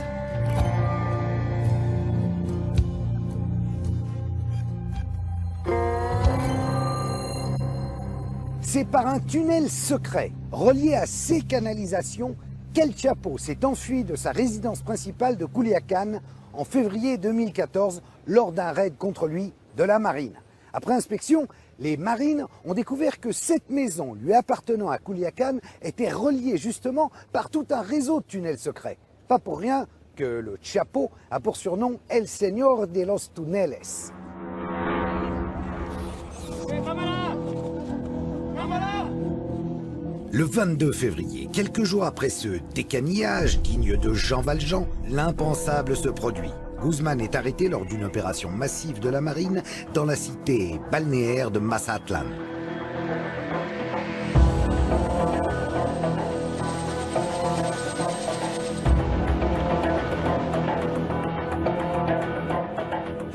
C'est par un tunnel secret relié à ces canalisations qu'El Chapo s'est enfui de sa résidence principale de Culiacán en février 2014 lors d'un raid contre lui de la marine. Après inspection, les marines ont découvert que cette maison lui appartenant à Culiacán était reliée justement par tout un réseau de tunnels secrets. Pas pour rien que le Chapo a pour surnom El Señor de los Tuneles. Le 22 février, quelques jours après ce décanillage digne de Jean Valjean, l'impensable se produit. Guzman est arrêté lors d'une opération massive de la marine dans la cité balnéaire de Mazatlán.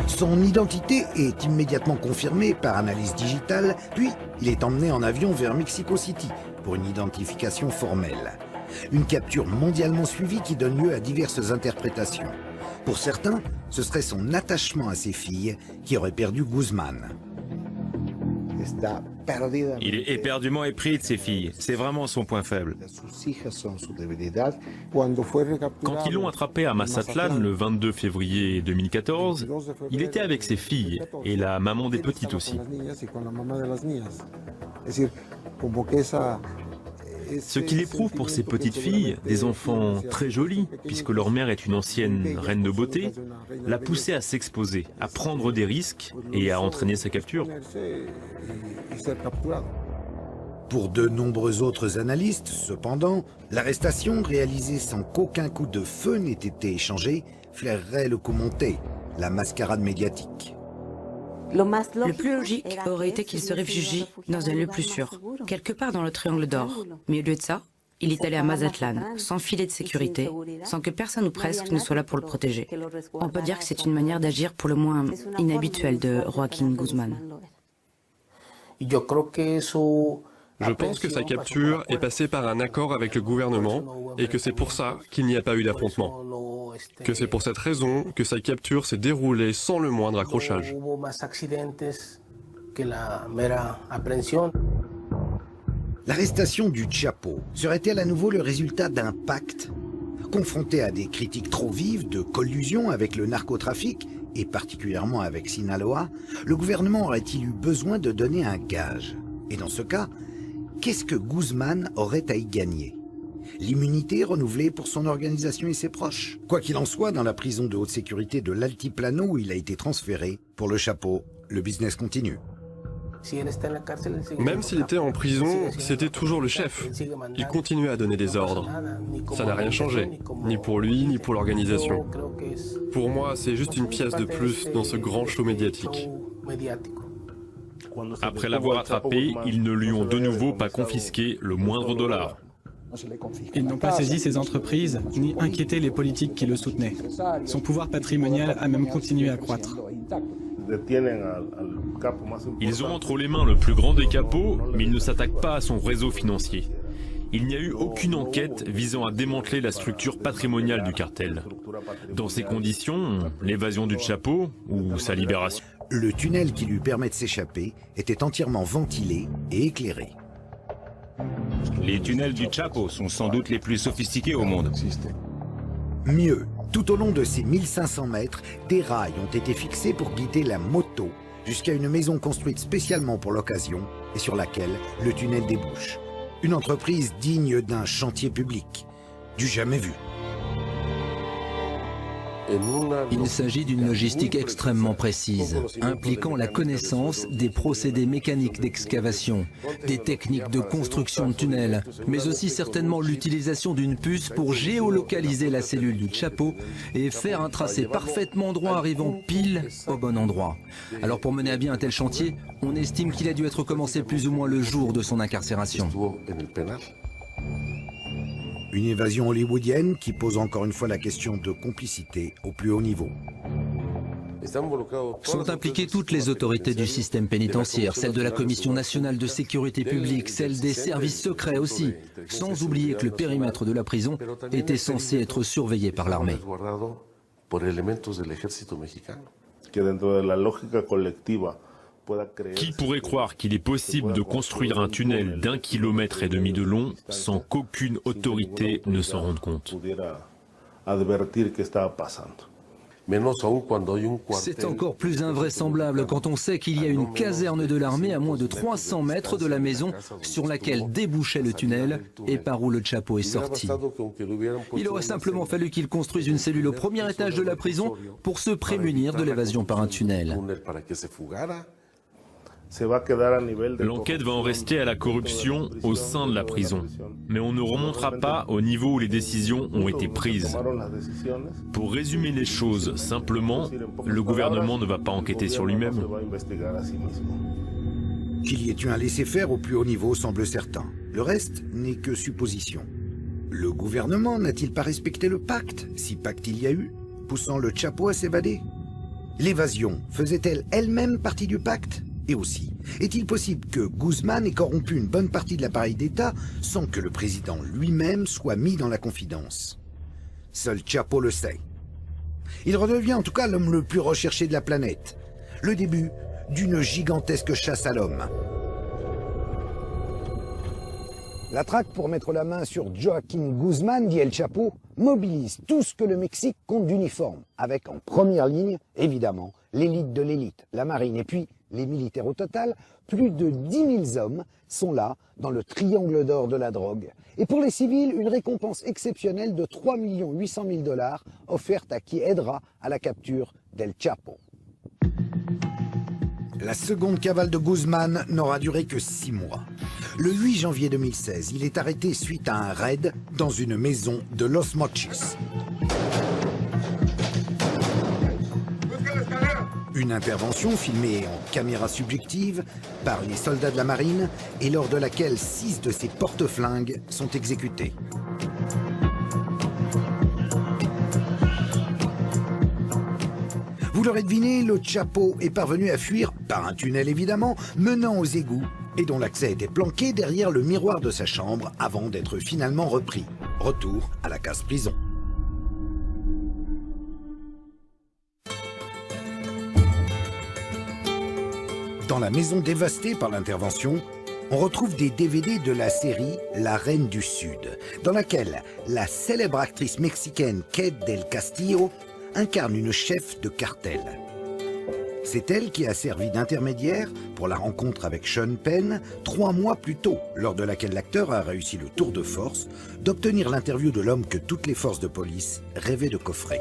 Son identité est immédiatement confirmée par analyse digitale, puis il est emmené en avion vers Mexico City pour une identification formelle. Une capture mondialement suivie qui donne lieu à diverses interprétations. Pour certains, ce serait son attachement à ses filles qui aurait perdu Guzman. Il est éperdument épris de ses filles. C'est vraiment son point faible. Quand ils l'ont attrapé à Mazatlán le 22 février 2014, il était avec ses filles et la maman des petites aussi. Ce qu'il éprouve pour ses petites filles, des enfants très jolis, puisque leur mère est une ancienne reine de beauté, l'a poussé à s'exposer, à prendre des risques et à entraîner sa capture. Pour de nombreux autres analystes, cependant, l'arrestation réalisée sans qu'aucun coup de feu n'ait été échangé flairerait le coup monté, la mascarade médiatique. Le plus logique aurait été qu'il se réfugie dans un lieu plus sûr, quelque part dans le triangle d'or. Mais au lieu de ça, il est allé à Mazatlán, sans filet de sécurité, sans que personne ou presque ne soit là pour le protéger. On peut dire que c'est une manière d'agir pour le moins inhabituelle de Joaquín Guzmán. Je pense que sa capture est passée par un accord avec le gouvernement et que c'est pour ça qu'il n'y a pas eu d'affrontement. Que c'est pour cette raison que sa capture s'est déroulée sans le moindre accrochage. L'arrestation du Chapo serait-elle à nouveau le résultat d'un pacte? Confronté à des critiques trop vives de collusion avec le narcotrafic, et particulièrement avec Sinaloa, le gouvernement aurait-il eu besoin de donner un gage? Et dans ce cas, qu'est-ce que Guzmán aurait à y gagner? L'immunité renouvelée pour son organisation et ses proches. Quoi qu'il en soit, dans la prison de haute sécurité de l'Altiplano où il a été transféré, pour le Chapo, le business continue. Même s'il était en prison, c'était toujours le chef. Il continuait à donner des ordres. Ça n'a rien changé, ni pour lui, ni pour l'organisation. Pour moi, c'est juste une pièce de plus dans ce grand show médiatique. Après l'avoir attrapé, ils ne lui ont de nouveau pas confisqué le moindre dollar. Ils n'ont pas saisi ses entreprises, ni inquiété les politiques qui le soutenaient. Son pouvoir patrimonial a même continué à croître. Ils ont entre les mains le plus grand des capos, mais ils ne s'attaquent pas à son réseau financier. Il n'y a eu aucune enquête visant à démanteler la structure patrimoniale du cartel. Dans ces conditions, l'évasion du Chapo, ou sa libération... Le tunnel qui lui permet de s'échapper était entièrement ventilé et éclairé. Les tunnels du Chapo sont sans doute les plus sophistiqués au monde. Mieux, tout au long de ces 1500 mètres, des rails ont été fixés pour guider la moto jusqu'à une maison construite spécialement pour l'occasion et sur laquelle le tunnel débouche. Une entreprise digne d'un chantier public, du jamais vu. Il s'agit d'une logistique extrêmement précise, impliquant la connaissance des procédés mécaniques d'excavation, des techniques de construction de tunnels, mais aussi certainement l'utilisation d'une puce pour géolocaliser la cellule du Chapo et faire un tracé parfaitement droit arrivant pile au bon endroit. Alors pour mener à bien un tel chantier, on estime qu'il a dû être commencé plus ou moins le jour de son incarcération. Une évasion hollywoodienne qui pose encore une fois la question de complicité au plus haut niveau. Sont impliquées toutes les autorités du système pénitentiaire, celles de la Commission nationale de sécurité publique, celles des services secrets aussi, sans oublier que le périmètre de la prison était censé être surveillé par l'armée. Qui pourrait croire qu'il est possible de construire un tunnel d'1,5 km de long sans qu'aucune autorité ne s'en rende compte? C'est encore plus invraisemblable quand on sait qu'il y a une caserne de l'armée à moins de 300 mètres de la maison sur laquelle débouchait le tunnel et par où le Chapo est sorti. Il aurait simplement fallu qu'il construise une cellule au premier étage de la prison pour se prémunir de l'évasion par un tunnel. L'enquête va en rester à la corruption au sein de la prison. Mais on ne remontera pas au niveau où les décisions ont été prises. Pour résumer les choses simplement, le gouvernement ne va pas enquêter sur lui-même. Qu'il y ait eu un laisser-faire au plus haut niveau semble certain. Le reste n'est que supposition. Le gouvernement n'a-t-il pas respecté le pacte, si pacte il y a eu, poussant le Chapo à s'évader? L'évasion faisait-elle elle-même partie du pacte? Et aussi, est-il possible que Guzmán ait corrompu une bonne partie de l'appareil d'État sans que le président lui-même soit mis dans la confidence? Seul Chapo le sait. Il redevient en tout cas l'homme le plus recherché de la planète. Le début d'une gigantesque chasse à l'homme. La traque pour mettre la main sur Joaquín Guzmán, dit El Chapo, mobilise tout ce que le Mexique compte d'uniforme, avec en première ligne, évidemment, l'élite de l'élite, la marine, et puis les militaires au total. Plus de 10 000 hommes sont là, dans le triangle d'or de la drogue. Et pour les civils, une récompense exceptionnelle de 3 800 000 $ offerte à qui aidera à la capture d'El Chapo. La seconde cavale de Guzmán n'aura duré que 6 mois. Le 8 janvier 2016, il est arrêté suite à un raid dans une maison de Los Mochis. Une intervention filmée en caméra subjective par les soldats de la marine et lors de laquelle 6 de ses porte-flingues sont exécutés. Vous l'aurez deviné, le Chapo est parvenu à fuir, par un tunnel évidemment, menant aux égouts et dont l'accès était planqué derrière le miroir de sa chambre avant d'être finalement repris. Retour à la case prison. Dans la maison dévastée par l'intervention, on retrouve des DVD de la série La Reine du Sud, dans laquelle la célèbre actrice mexicaine Kate del Castillo incarne une chef de cartel. C'est elle qui a servi d'intermédiaire pour la rencontre avec Sean Penn 3 mois plus tôt, lors de laquelle l'acteur a réussi le tour de force d'obtenir l'interview de l'homme que toutes les forces de police rêvaient de coffrer.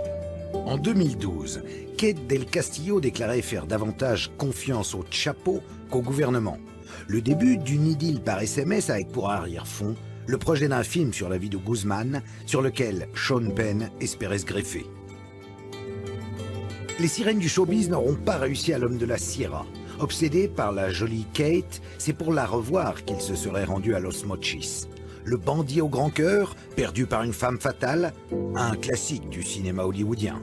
En 2012, Kate del Castillo déclarait faire davantage confiance au Chapo qu'au gouvernement. Le début d'une idylle par SMS avec pour arrière-fond le projet d'un film sur la vie de Guzmán, sur lequel Sean Penn espérait se greffer. Les sirènes du showbiz n'auront pas réussi à l'homme de la Sierra. Obsédé par la jolie Kate, c'est pour la revoir qu'il se serait rendu à Los Mochis. Le bandit au grand cœur, perdu par une femme fatale, un classique du cinéma hollywoodien.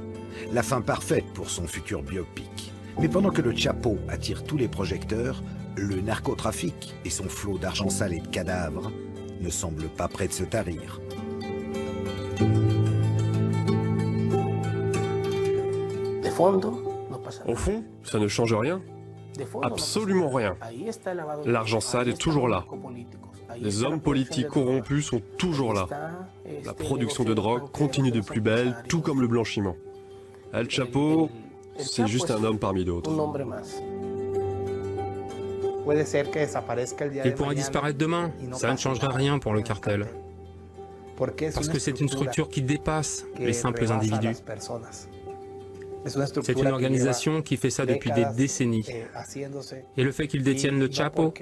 La fin parfaite pour son futur biopic. Mais pendant que le Chapo attire tous les projecteurs, le narcotrafic et son flot d'argent sale et de cadavres ne semblent pas près de se tarir. Au fond, ça ne change rien. Absolument rien. L'argent sale est toujours là. Les hommes politiques corrompus sont toujours là. La production de drogue continue de plus belle, tout comme le blanchiment. El Chapo, c'est juste un homme parmi d'autres. Il pourrait disparaître demain, ça ne changerait rien pour le cartel. Parce que c'est une structure qui dépasse les simples individus. C'est une organisation qui fait ça depuis des décennies. Et le fait qu'ils détiennent le Chapo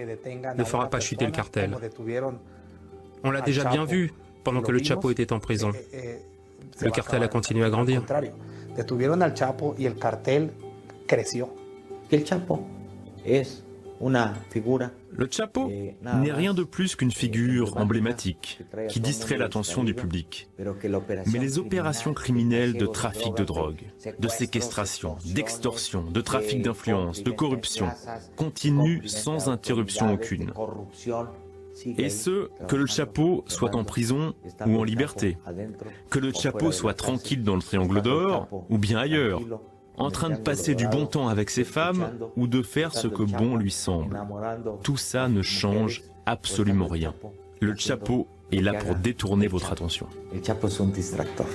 ne fera pas chuter le cartel. On l'a déjà bien vu pendant que le Chapo était en prison. Le cartel a continué à grandir. Le Chapo n'est rien de plus qu'une figure emblématique qui distrait l'attention du public. Mais les opérations criminelles de trafic de drogue, de séquestration, d'extorsion, de trafic d'influence, de corruption continuent sans interruption aucune. Et ce, que le Chapo soit en prison ou en liberté, que le Chapo soit tranquille dans le triangle d'or ou bien ailleurs, en train de passer du bon temps avec ses femmes ou de faire ce que bon lui semble. Tout ça ne change absolument rien. Le Chapo est là pour détourner votre attention. El Chapo es un distractor.